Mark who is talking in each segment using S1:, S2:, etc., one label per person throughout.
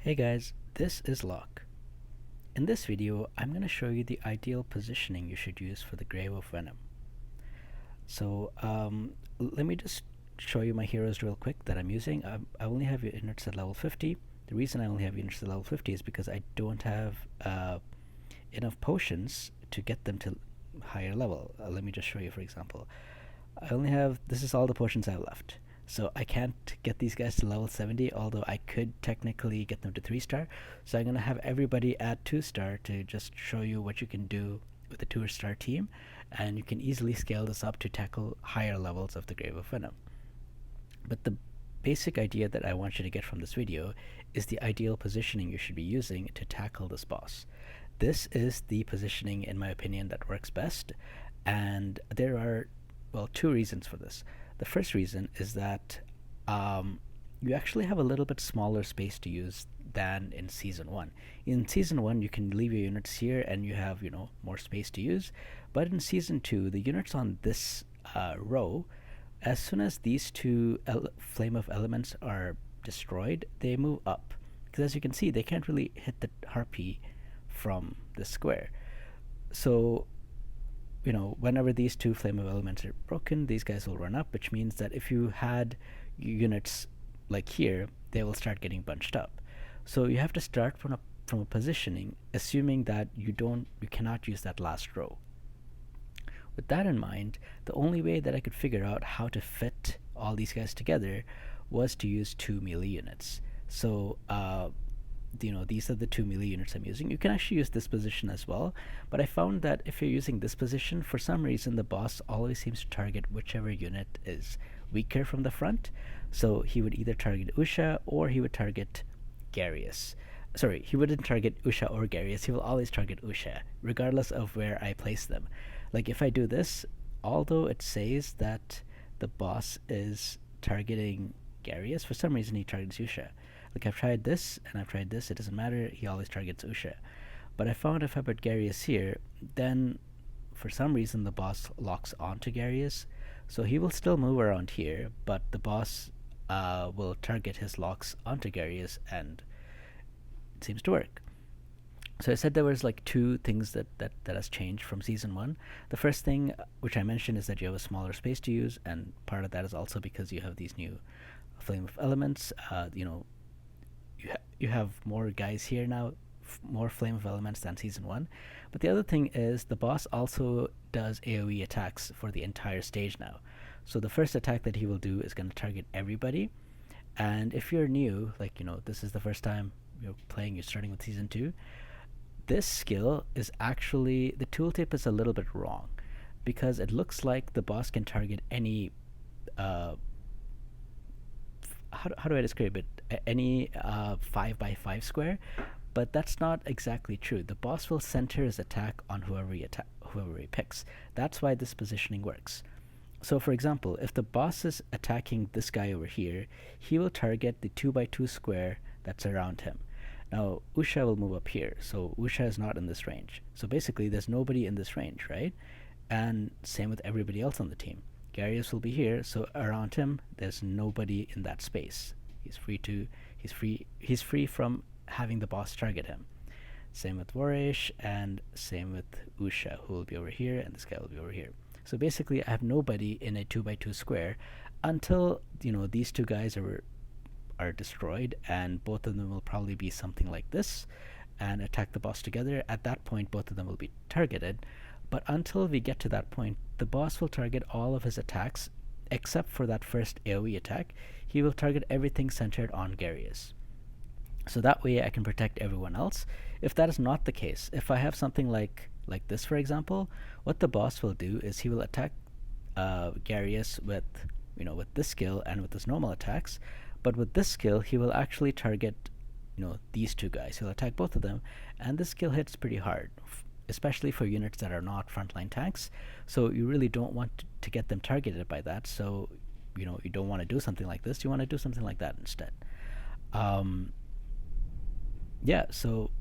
S1: Hey guys, this is Locke. In this video, I'm going to show you the ideal positioning you should use for the Grave of Venom. Let me just show you my heroes real quick that I'm using. I only have units at level 50. The reason I only have units at level 50 is because I don't have enough potions to get them to higher level. Let me just show you, for example. This is all the potions I have left. So I can't get these guys to level 70, although I could technically get them to 3-star. So I'm going to have everybody at 2-star to just show you what you can do with a 2-star team. And you can easily scale this up to tackle higher levels of the Grave of Venom. But the basic idea that I want you to get from this video is the ideal positioning you should be using to tackle this boss. This is the positioning, in my opinion, that works best. And there are, well, two reasons for this. The first reason is that you actually have a little bit smaller space to use than in Season 1. In Season 1, you can leave your units here and you have, more space to use. But in Season 2, the units on this row, as soon as these two Flame of Elements are destroyed, they move up. Because as you can see, they can't really hit the Harpy from the square. So whenever these two Flame of Elements are broken, these guys will run up, which means that if you had units like here, they will start getting bunched up. So you have to start from a positioning, assuming that you cannot use that last row. With that in mind, the only way that I could figure out how to fit all these guys together was to use 2 melee units. So these are the 2 melee units I'm using. You can actually use this position as well, but I found that if you're using this position, for some reason the boss always seems to target whichever unit is weaker from the front. So he would either target Usha or he would target Garius. Sorry, he wouldn't target Usha or Garius. He will always target Usha, regardless of where I place them. Like if I do this, although it says that the boss is targeting Garius, for some reason he targets Usha. Like I've tried this and I've tried this, it doesn't matter, he always targets Usha. But I found if I put Garius here, then for some reason the boss locks onto Garius. So he will still move around here, but the boss will target his locks onto Garius, and it seems to work. So I said there was like two things that has changed from Season 1. The first thing, which I mentioned, is that you have a smaller space to use, and part of that is also because you have these new Flame of Elements. You have more guys here now, more Flame of Elements than Season 1. But the other thing is the boss also does AoE attacks for the entire stage now. So the first attack that he will do is going to target everybody. And if you're new, this is the first time you're starting with Season 2, this skill is actually, the tooltip is a little bit wrong, because it looks like the boss can target any how do I describe it? Any 5x5 square, but that's not exactly true. The boss will center his attack on whoever he picks. That's why this positioning works. So for example, if the boss is attacking this guy over here, he will target the 2x2 square that's around him. Now Usha will move up here, so Usha is not in this range. So basically there's nobody in this range, right? And same with everybody else on the team. Garius will be here, so around him there's nobody in that space. He's free from having the boss target him. Same with Warish, and same with Usha, who will be over here, and this guy will be over here. So basically I have nobody in a 2x2 square until these two guys are destroyed, and both of them will probably be something like this and attack the boss together. At that point both of them will be targeted. But until we get to that point, the boss will target all of his attacks except for that first AoE attack. He will target everything centered on Garius. So that way I can protect everyone else. If that is not the case, if I have something like this, for example, what the boss will do is he will attack Garius with this skill and with his normal attacks. But with this skill, he will actually target these two guys. He'll attack both of them, and this skill hits pretty hard, especially for units that are not frontline tanks. So you really don't want to get them targeted by that. So you don't want to do something like this. You want to do something like that instead. So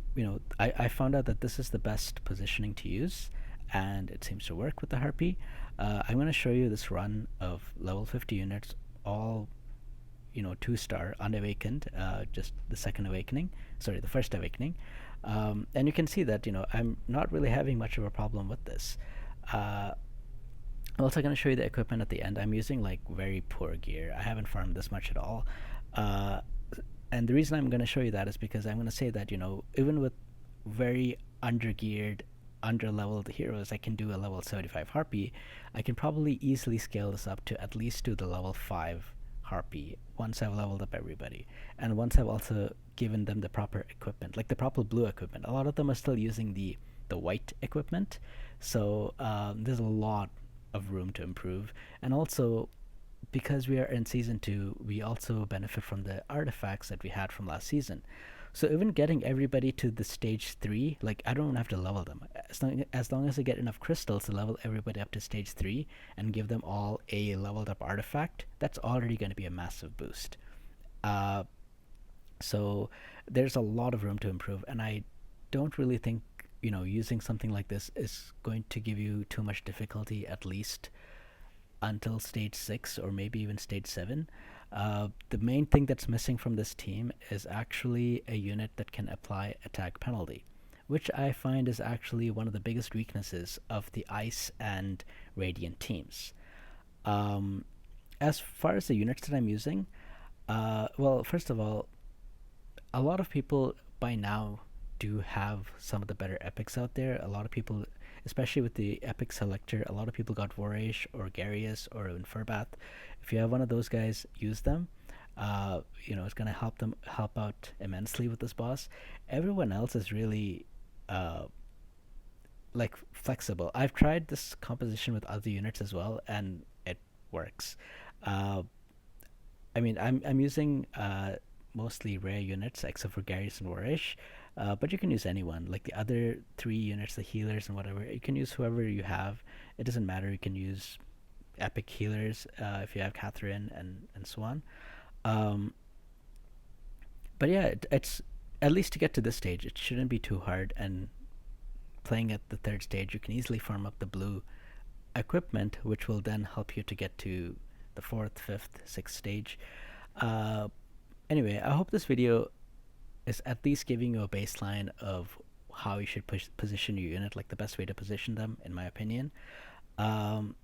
S1: I found out that this is the best positioning to use, and it seems to work with the Harpy. I'm going to show you this run of level 50 units, all 2-star unawakened, just the second awakening, sorry, the first awakening. And you can see that I'm not really having much of a problem with this. I'm also going to show you the equipment at the end. I'm using like very poor gear. I haven't farmed this much at all. Uh, and the reason I'm going to show you that is because I'm going to say that, even with very under-geared, under-leveled heroes, I can do a level 75 Harpy. I can probably easily scale this up to at least to the level 5 Harpy once I've leveled up everybody. And once I've also given them the proper equipment, like the proper blue equipment. A lot of them are still using the white equipment. So there's a lot of room to improve. And also, because we are in season 2, we also benefit from the artifacts that we had from last season. So even getting everybody to the stage 3, like I don't have to level them. As long as I get enough crystals to level everybody up to stage 3 and give them all a leveled up artifact, that's already going to be a massive boost. So there's a lot of room to improve, and I don't really think using something like this is going to give you too much difficulty, at least until stage 6 or maybe even stage 7. The main thing that's missing from this team is actually a unit that can apply attack penalty, which I find is actually one of the biggest weaknesses of the Ice and Radiant teams. As far as the units that I'm using, well, first of all, a lot of people by now do have some of the better epics out there. A lot of people, especially with the epic selector, a lot of people got Vorish or Garius or even Furbath. If you have one of those guys, use them. It's going to help out immensely with this boss. Everyone else is really like flexible. I've tried this composition with other units as well, and it works. I'm using mostly rare units except for Garius and Warish, but you can use anyone. Like the other 3 units, the healers and whatever, you can use whoever you have. It doesn't matter. You can use epic healers if you have Catherine and so on. But yeah, it's at least to get to this stage, it shouldn't be too hard. And playing at the 3rd stage, you can easily farm up the blue equipment, which will then help you to get to the 4th, 5th, 6th stage. Anyway, I hope this video is at least giving you a baseline of how you should position your unit, like the best way to position them, in my opinion. There's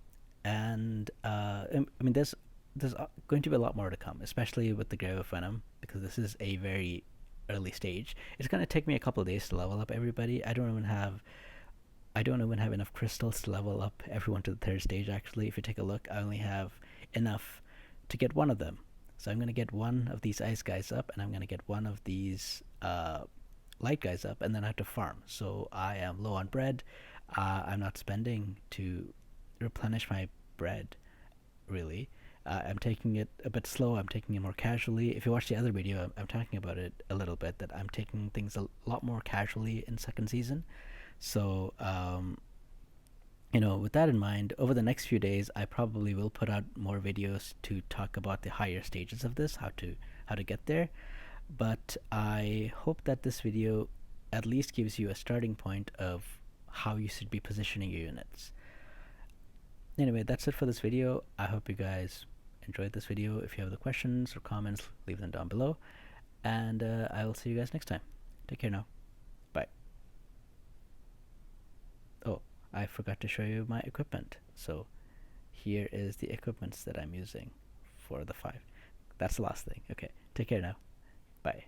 S1: going to be a lot more to come, especially with the Grave of Venom, because this is a very early stage. It's going to take me a couple of days to level up everybody. I don't even have enough crystals to level up everyone to the 3rd stage. Actually, if you take a look, I only have enough to get one of them. So I'm going to get one of these ice guys up, and I'm going to get one of these light guys up, and then I have to farm. So I am low on bread. I'm not spending to replenish my bread, really. I'm taking it a bit slow. I'm taking it more casually. If you watch the other video, I'm talking about it a little bit, that I'm taking things a lot more casually in 2nd season. So with that in mind, over the next few days, I probably will put out more videos to talk about the higher stages of this, how to get there. But I hope that this video at least gives you a starting point of how you should be positioning your units. Anyway, that's it for this video. I hope you guys enjoyed this video. If you have the questions or comments, leave them down below. And I will see you guys next time. Take care now. Bye. Oh, I forgot to show you my equipment. So here is the equipments that I'm using for the 5. That's the last thing. Okay, take care now. Bye.